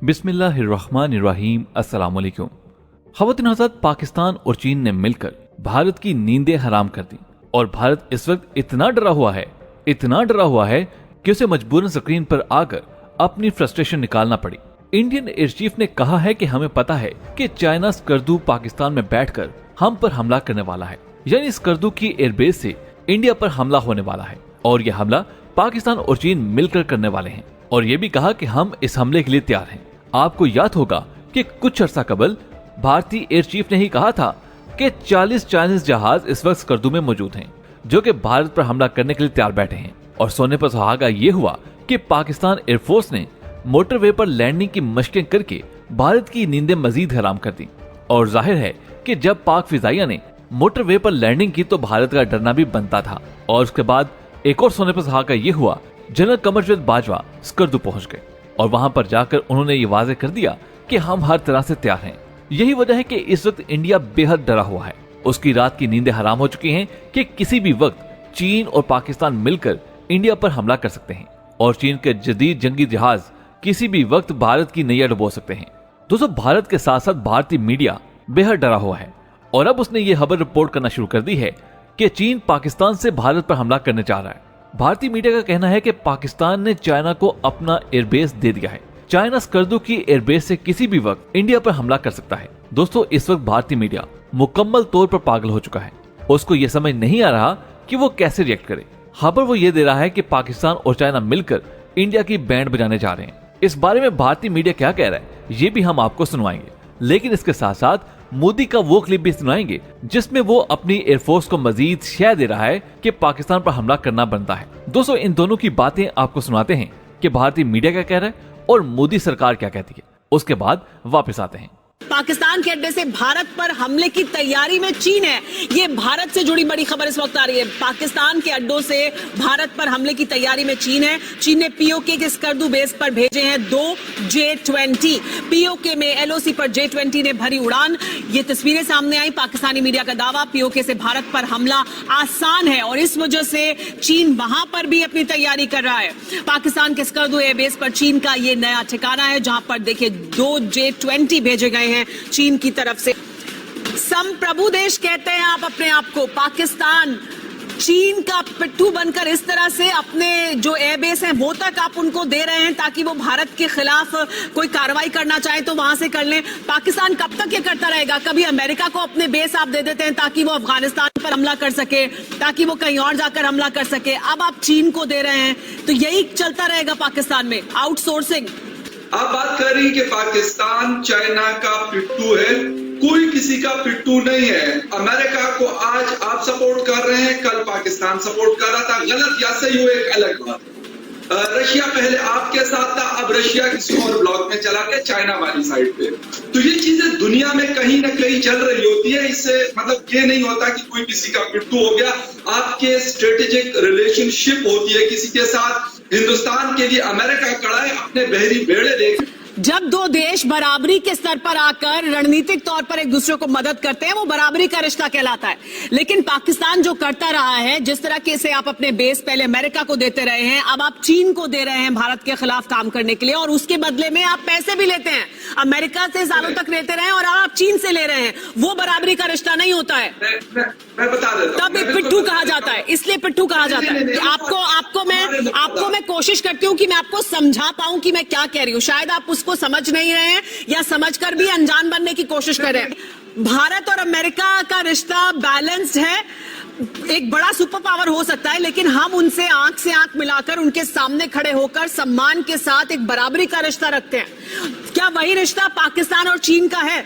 बिस्मिल्लाहिर्रहमानिर्रहीम। अस्सलाम वालेकुम। ख़वातीन हज़रात, पाकिस्तान और चीन ने मिलकर भारत की नींदें हराम कर दी और भारत इस वक्त इतना डरा हुआ है कि उसे मजबूरन स्क्रीन पर आकर अपनी फ्रस्ट्रेशन निकालना पड़ी। इंडियन एयर चीफ ने कहा है कि हमें पता है कि चाइना स्कर्दू पाकिस्तान में बैठकर हम पर हमला करने वाला है, यानी स्कर्दू की एयरबेस से इंडिया पर हमला होने वाला है और यह हमला पाकिस्तान और चीन मिलकर करने वाले हैं। और ये भी कहा कि हम इस हमले के लिए तैयार हैं। आपको याद होगा कि कुछ अर्सा कबल भारतीय एयर चीफ ने ही कहा था कि 40 चाइनीज जहाज इस वक्त स्कर्दू में मौजूद हैं, जो कि भारत पर हमला करने के लिए तैयार बैठे हैं। और सोने पर सुहागा ये हुआ कि पाकिस्तान एयरफोर्स ने मोटरवे पर लैंडिंग की मशकें करके भारत की नींदें मजीद हराम कर दी। और जाहिर है कि जब पाक फिजाइया ने मोटरवे पर लैंडिंग की तो भारत का डरना भी बनता था। और उसके बाद एक और सोने पर सुहागा ये हुआ, जनरल कमरवजीर बाजवा स्कर्दू पहुंच गए और वहां पर जाकर उन्होंने ये वाजे कर दिया कि हम हर तरह से तैयार हैं। यही वजह है कि इस वक्त इंडिया बेहद डरा हुआ है। उसकी रात की नींदें हराम हो चुकी हैं कि किसी भी वक्त चीन और पाकिस्तान मिलकर इंडिया पर हमला कर सकते हैं और चीन के जदीद जंगी जहाज किसी भी वक्त भारत की नैया डुबो सकते हैं। दोस्तों, भारत के साथ साथ भारतीय मीडिया बेहद डरा हुआ है और अब उसने ये खबर रिपोर्ट करना शुरू कर दी है कि चीन पाकिस्तान से भारत पर हमला करने जा रहा है। भारतीय मीडिया का कहना है कि पाकिस्तान ने चाइना को अपना एयरबेस दे दिया है। चाइना स्कर्दू की एयरबेस से किसी भी वक्त इंडिया पर हमला कर सकता है। दोस्तों, इस वक्त भारतीय मीडिया मुकम्मल तौर पर पागल हो चुका है। उसको ये समझ नहीं आ रहा कि वो कैसे रिएक्ट करे। खबर वो ये दे रहा है कि पाकिस्तान और चाइना मिलकर इंडिया की बैंड बजाने जा रहे हैं। इस बारे में भारतीय मीडिया क्या कह रहा है ये भी हम आपको सुनवाएंगे, लेकिन इसके साथ साथ मोदी का वो क्लिप भी सुनाएंगे जिसमें वो अपनी एयरफोर्स को मजीद शय दे रहा है कि पाकिस्तान पर हमला करना बनता है। दोस्तों, इन दोनों की बातें आपको सुनाते हैं कि भारतीय मीडिया क्या कह रहा है और मोदी सरकार क्या कहती है। उसके बाद वापस आते हैं। पाकिस्तान के अड्डे से भारत पर हमले की तैयारी में चीन है। ये भारत से जुड़ी बड़ी खबर इस वक्त आ रही है। पाकिस्तान के अड्डों से भारत पर हमले की तैयारी में चीन है। चीन ने पीओके के स्कर्दू बेस पर भेजे हैं 2 J-20। पीओके में एलओसी पर J-20 ने भरी उड़ान। ये तस्वीरें सामने आई। पाकिस्तानी मीडिया का दावा, पीओके से भारत पर हमला आसान है और इस वजह से चीन वहां पर भी अपनी तैयारी कर रहा है। पाकिस्तान के स्कर्दू एयरबेस पर चीन का ये नया ठिकाना है, जहां पर देखिए 2 J-20 भेजे गए हैं चीन की तरफ से। संप्रभु देश कहते हैं आप अपने आप को। पाकिस्तान चीन का पिट्ठू बनकर इस तरह से अपने जो एयरबेस हैं वो तक आप उनको दे रहे हैं ताकि वो भारत के खिलाफ कोई कार्रवाई करना चाहे तो वहां से कर लें। पाकिस्तान कब तक ये करता रहेगा? कभी अमेरिका को अपने बेस आप दे देते हैं ताकि वो अफगानिस्तान पर हमला कर सके, ताकि वो कहीं और जाकर हमला कर सके। अब आप चीन को दे रहे हैं, तो यही चलता रहेगा पाकिस्तान में, आउटसोर्सिंग। आप बात कर रही कि पाकिस्तान चाइना का पिट्ठू है। कोई किसी का पिट्ठू नहीं है। अमेरिका को आज आप सपोर्ट कर रहे हैं, कल पाकिस्तान सपोर्ट कर रहा था। गलत या सही हो एक अलग बात है। रशिया पहले आपके साथ था, अब रशिया किसी और ब्लॉक में चला गया, चाइना वाली साइड पे। तो ये चीजें दुनिया में कहीं ना कहीं चल रही होती है। इससे मतलब ये नहीं होता कि कोई किसी का पिट्ठू हो गया। आपके स्ट्रेटेजिक रिलेशनशिप होती है किसी के साथ। हिंदुस्तान के लिए अमेरिका खड़ा है, अपने बहरी बेड़े लेकर। जब दो देश बराबरी के स्तर पर आकर रणनीतिक तौर पर एक दूसरे को मदद करते हैं, वो बराबरी का रिश्ता कहलाता है। लेकिन पाकिस्तान जो करता रहा है, जिस तरह के से आप अपने बेस पहले अमेरिका को देते रहे हैं, अब आप चीन को दे रहे हैं भारत के खिलाफ काम करने के लिए, और उसके बदले में आप पैसे भी लेते हैं। अमेरिका से सालों तक लेते रहे और अब आप चीन से ले रहे हैं। वो बराबरी का रिश्ता नहीं होता है। मैं बता देता हूं। तब एक पिट्ठू कहा जाता है, इसलिए पिट्ठू कहा जाता है। आपको मैं कोशिश करती हूँ कि मैं आपको समझा पाऊं कि मैं क्या कह रही हूँ। शायद आप उसको समझ नहीं रहे हैं या समझकर भी अनजान बनने की कोशिश कर रहे हैं। भारत और अमेरिका का रिश्ता बैलेंस्ड है। एक बड़ा सुपर पावर हो सकता है, लेकिन हम उनसे आंख से आंख मिलाकर उनके सामने खड़े होकर सम्मान के साथ एक बराबरी का रिश्ता रखते हैं। क्या वही रिश्ता पाकिस्तान और चीन का है?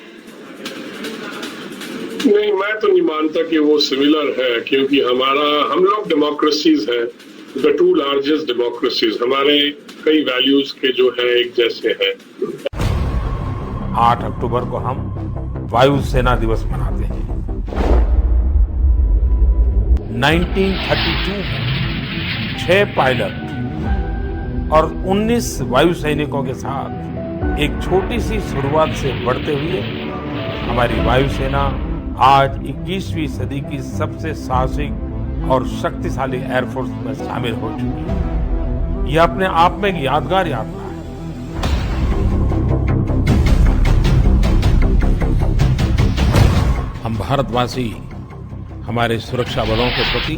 नहीं, मैं तो नहीं मानता कि वो सिमिलर है, क्योंकि हम लोग डेमोक्रेसीज हैं, द 2 लार्जेस्ट डेमोक्रेसीज। हमारे कई वैल्यूज के जो है एक जैसे हैं। 8 अक्टूबर को हम वायु सेना दिवस मनाते हैं। 1932 में 6 पायलट और 19 वायु सैनिकों के साथ एक छोटी सी शुरुआत से बढ़ते हुए हमारी वायुसेना आज 21वीं सदी की सबसे साहसिक और शक्तिशाली एयरफोर्स में शामिल हो चुकी है। यह अपने आप में एक यादगार यात्रा है। भारतवासी हमारे सुरक्षा बलों के प्रति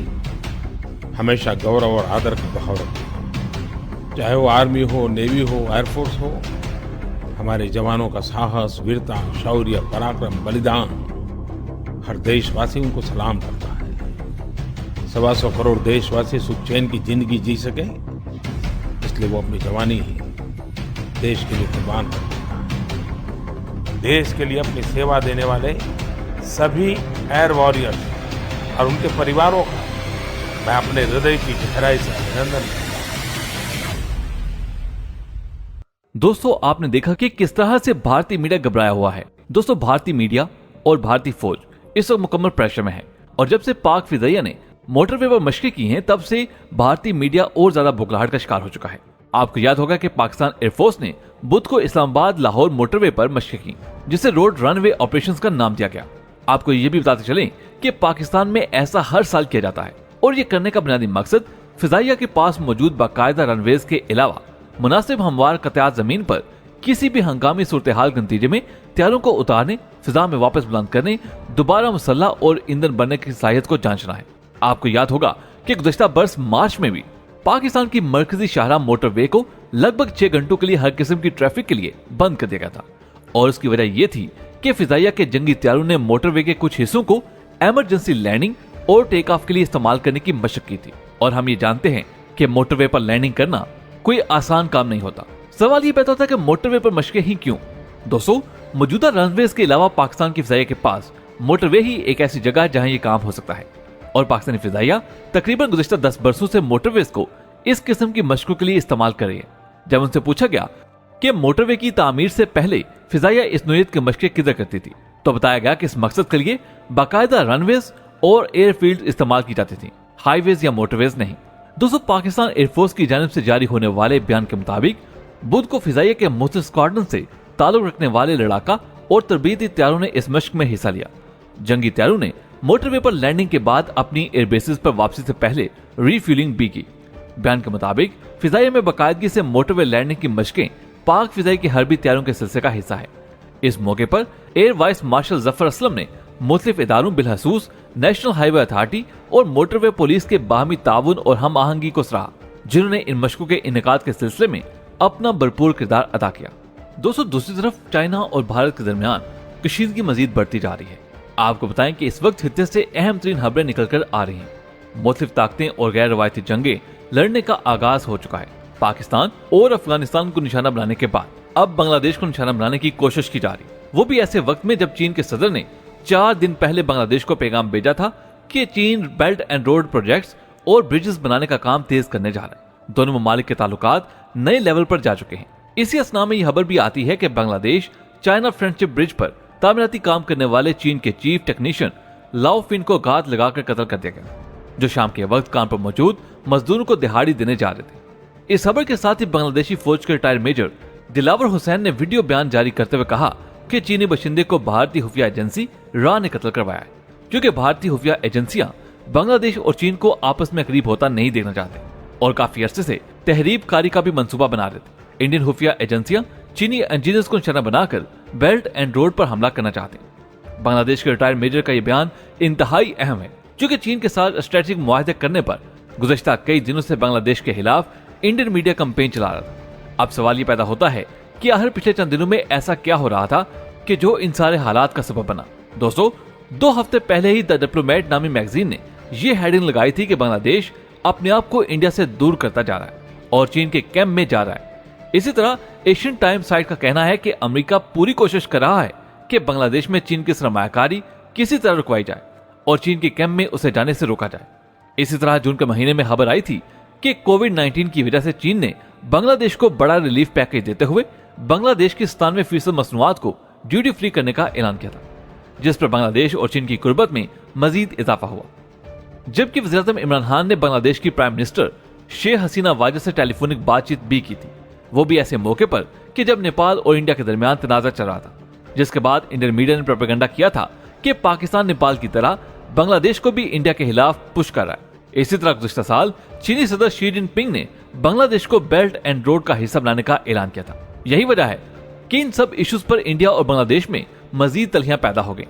हमेशा गौरव और आदर का भाव रखते हैं। चाहे वो आर्मी हो, नेवी हो, एयरफोर्स हो, हमारे जवानों का साहस, वीरता, शौर्य, पराक्रम, बलिदान हर देशवासी उनको सलाम करता है। 125 करोड़ देशवासी सुख चैन की जिंदगी जी सके, इसलिए वो अपनी जवानी देश के लिए कुर्बान कर देता है। देश के लिए अपनी सेवा देने वाले सभी एयर वॉरियर्स और उनके परिवारों का मैं अपने हृदय की गहराई से अभिनंदन करता हूं। दोस्तों, आपने देखा कि किस तरह से भारतीय मीडिया घबराया हुआ है। दोस्तों, भारतीय मीडिया और भारतीय फौज इस वक्त मुकम्मल प्रेशर में है और जब से पाक फिजाइया ने मोटरवे पर मशकें की हैं, तब से भारतीय मीडिया और ज्यादा बुखलाहट का शिकार हो चुका है। आपको याद होगा कि पाकिस्तान एयरफोर्स ने बुध को इस्लामाबाद लाहौर मोटरवे पर मशकें की, जिसे रोड रनवे ऑपरेशंस का नाम दिया गया। आपको ये भी बताते चलें कि पाकिस्तान में ऐसा हर साल किया जाता है और ये करने का बुनियादी मकसद फिजाइया के पास मौजूद बाकायदा रनवेज के अलावा मुनासिब हमवार कतयात जमीन पर किसी भी हंगामी सूरत हाल के नतीजे में तैयारों को उतारने, फिजा में वापस बुलंद करने, दोबारा मुसल्ला और ईंधन बनने की सलाहियत को जांचना है। आपको याद होगा कि गुज़श्ता बरस मार्च में भी पाकिस्तान की मरकजी शाहराह मोटरवे को लगभग 6 घंटों के लिए हर किस्म की ट्रैफिक के लिए बंद कर दिया गया था और उसकी वजह यह थी कि फिजाइया के जंगी तैयारों ने मोटरवे के कुछ हिस्सों को इमरजेंसी लैंडिंग और टेक ऑफ के लिए इस्तेमाल करने की मशक की थी। और हम ये जानते हैं कि मोटरवे पर लैंडिंग करना कोई आसान काम नहीं होता। सवाल ये पैदा होता है कि मोटरवे पर मशकें ही क्यों? दोस्तों, मौजूदा रनवेज के अलावा पाकिस्तान की फिजाइया के पास मोटरवे ही एक ऐसी जगह है जहां ये काम हो सकता है और पाकिस्तानी फिजाइया तकरीबन गुज़श्ता 10 बरसों से मोटरवेज को इस किस्म की मशकों के लिए इस्तेमाल कर रही है। जब उनसे पूछा गया कि मोटरवे की तामीर से पहले फिजाइया इस नौइयत की मशकें किधर करती थी, तो बताया गया कि इस मकसद के लिए बाकायदा रनवेज और एयरफील्ड इस्तेमाल की जाती थी, हाईवेज या मोटरवेज नहीं। दोस्तों, पाकिस्तान एयरफोर्स की जानिब से जारी होने वाले बयान के मुताबिक बुध को फिजाइया के मुख्तलिफ स्क्वाड्रन से ताल्लुक रखने वाले लड़ाका और तरबीती तैयारों ने इस मशक में हिस्सा लिया। जंगी तैयारों ने मोटरवे पर लैंडिंग के बाद अपनी एयरबेसिस पर वापसी से पहले रीफ्यूलिंग भी की। बयान के मुताबिक फिजाइया में बाकायदगी से मोटरवे लैंडिंग की मशकें पाक फिजाई की हरबी तैयारों के सिलसिले का हिस्सा है। इस मौके पर air vice marshal Zafar Aslam ने मुख्तलिफ इदारों बिलखसूस नेशनल हाईवे अथॉरिटी और मोटरवे पुलिस के बाहमी ताउन और हम आहंगी को सराहा, जिन्होंने इन मशकों के इनेकाद के सिलसिले में अपना भरपूर किरदार अदा किया। दोस्तों, दूसरी तरफ चाइना और भारत के दरमियान कशीदगी मजीद बढ़ती जा रही है। आपको बताएं कि इस वक्त खित्ते से अहम तरीन खबरें निकल कर आ रही हैं। मुख्तलिफ ताकतें और गैर रवायती जंगें लड़ने का आगाज हो चुका है। पाकिस्तान और अफगानिस्तान को निशाना बनाने के बाद अब बांग्लादेश को निशाना बनाने की कोशिश की जा रही, वो भी ऐसे वक्त में जब चीन के सदर ने 4 दिन पहले बांग्लादेश को पैगाम भेजा था कि चीन बेल्ट एंड रोड प्रोजेक्ट्स और ब्रिजेस बनाने का काम तेज करने जा रहा है। दोनों ममालिक के ताल्लुकात नए लेवल पर जा चुके हैं। इसी असना में यह खबर भी आती है कि बांग्लादेश चाइना फ्रेंडशिप ब्रिज पर तामीराती काम करने वाले चीन के चीफ टेक्नीशियन लाओ फिन को घात लगाकर कत्ल कर दिया गया, जो शाम के वक्त काम पर मौजूद मजदूरों को दिहाड़ी देने जा रहे थे। इस खबर के साथ ही बांग्लादेशी फौज के रिटायर्ड मेजर दिलावर हुसैन ने वीडियो बयान जारी करते हुए कहा कि चीनी बशिंदे को भारतीय खुफिया एजेंसी रा ने कत्ल करवाया है, क्योंकि भारतीय खुफिया एजेंसियां बांग्लादेश और चीन को आपस में करीब होता नहीं देखना चाहते और काफी अरसे से तहरीब कारी का भी मंसूबा बना रहे थे। इंडियन खुफिया एजेंसियां चीनी इंजीनियर्स को निशाना बनाकर बेल्ट एंड रोड पर हमला करना चाहते हैं। बांग्लादेश के रिटायर्ड मेजर का यह बयान इंतहाई अहम है, क्योंकि चीन के साथ स्ट्रेटेजिक मुआहदे करने पर गुज़श्ता कई दिनों से बांग्लादेश के खिलाफ इंडियन मीडिया कैंपेन चला रहा था। अब सवाल ये पैदा होता है कि आखिर पिछले चंद दिनों में ऐसा क्या हो रहा था कि जो इन सारे हालात का सबब बना। दोस्तों, 2 हफ्ते पहले ही द डिप्लोमेट नामी मैगजीन ने ये हेडिंग लगाई थी कि बांग्लादेश अपने आप को इंडिया से दूर करता जा रहा है और चीन के कैंप में जा रहा है। इसी तरह एशियन टाइम्स साइट का कहना है कि अमेरिका पूरी कोशिश कर रहा है कि बांग्लादेश में चीन की सरमायाकारी किसी तरह रुकवाई जाए और चीन के कैंप में उसे जाने से रोका जाए। इसी तरह जून के महीने में खबर आई थी कि कोविड-19 की वजह से चीन ने बांग्लादेश को बड़ा रिलीफ पैकेज देते हुए बांग्लादेश की 97% मसनूआत को ड्यूटी फ्री करने का ऐलान किया था, जिस पर बांग्लादेश और चीन की कुर्बत में मजीद इजाफा हुआ। जबकि वज़ीर-ए-आज़म इमरान खान ने बांग्लादेश की प्राइम मिनिस्टर शेख हसीना वाजद से टेलीफोनिक बातचीत भी की थी, वो भी ऐसे मौके पर कि जब नेपाल और इंडिया के दरमियान तनाज़ा चल रहा था, जिसके बाद इंडियन मीडिया ने प्रोपेगेंडा किया था कि पाकिस्तान नेपाल की तरह बांग्लादेश को भी इंडिया के खिलाफ पुश कर रहा है। इसी तरह गुज़श्ता साल चीनी सदर शी जिनपिंग ने बांग्लादेश को बेल्ट एंड रोड का हिस्सा बनाने का ऐलान किया था। यही वजह है कि इन सब इश्यूज पर इंडिया और बांग्लादेश में मजीद तलहियां पैदा हो गई।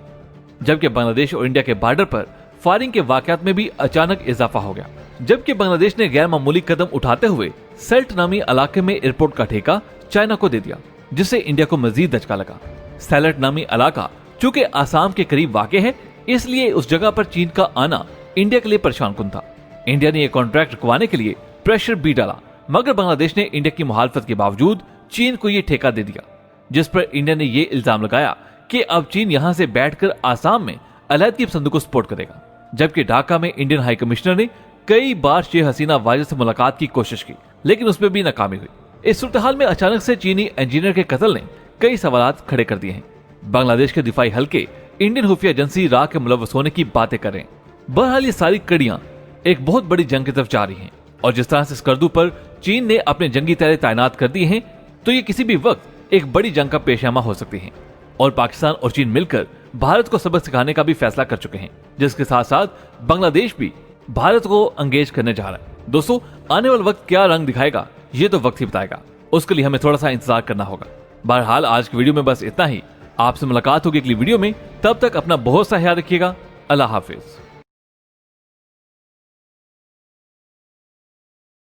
जबकि बांग्लादेश और इंडिया के बॉर्डर पर फायरिंग के वाकयात में भी अचानक इजाफा हो गया। जबकि बांग्लादेश ने गैर मामूली कदम उठाते हुए सेल्ट नामी इलाके में एयरपोर्ट का ठेका चाइना को दे दिया, जिससे इंडिया को मजीद धचका लगा। सेल्ट नामी इलाका चूंकि आसाम के करीब वाक़ है, इसलिए उस जगह पर चीन का आना इंडिया के लिए परेशान कुन था। इंडिया ने यह कॉन्ट्रैक्ट रुकवाने के लिए प्रेशर भी डाला, मगर बांग्लादेश ने इंडिया की मुखालफत के बावजूद चीन को यह ठेका दे दिया, जिस पर इंडिया ने यह इल्जाम लगाया कि अब चीन यहां से बैठकर आसाम में अलहदगी पसंदों को सपोर्ट करेगा। जबकि ढाका में इंडियन हाई कमिश्नर ने कई बार शेख हसीना वाजिद से मुलाकात की कोशिश की, लेकिन उसमें भी नाकामी हुई। इस सूरत हाल में अचानक से चीनी इंजीनियर के कत्ल ने कई सवालात खड़े कर दिए हैं। बांग्लादेश के दिफाई हल्के इंडियन खुफिया एजेंसी रा के मुलव्वस होने की बातें कर रहे हैं। बहरहाल ये सारी कड़ियां एक बहुत बड़ी जंग की तरफ जा रही हैं, और जिस तरह से स्कर्दू पर चीन ने अपने जंगी तैयारी तैनात कर दिए हैं, तो ये किसी भी वक्त एक बड़ी जंग का पेशनामा हो सकती है। और पाकिस्तान और चीन मिलकर भारत को सबक सिखाने का भी फैसला कर चुके हैं, जिसके साथ साथ बांग्लादेश भी भारत को एंगेज करने जा रहा है। दोस्तों, आने वाला वक्त क्या रंग दिखाएगा ये तो वक्त ही बताएगा, उसके लिए हमें थोड़ा सा इंतजार करना होगा। बहरहाल आज की वीडियो में बस इतना ही। आपसे मुलाकात होगी अगली वीडियो में, तब तक अपना बहुत सा ख्याल रखिएगा। अल्लाह हाफिज।